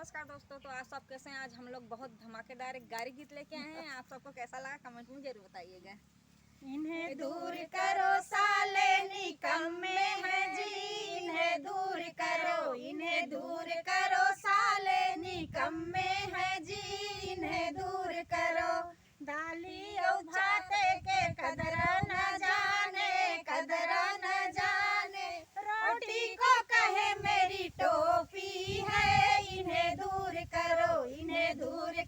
नमस्कार दोस्तों। तो आज सब कैसे हैं? आज हम लोग बहुत धमाकेदार एक गाड़ी गीत लेके आए हैं। आप सबको कैसा लगा कमेंट में जरूर बताइएगा। इन्हें दूर करो साले निकम्मे हैं जी, इन्हें दूर करो, इन्हें दूर करो साले निकम्मे हैं जी, इन्हें दूर करो। दाली और भाते के कदर न जाने, कदर न जाने, रोटी को कहे मेरी टोपी है, इन्हें दूर करो, इन्हें दूर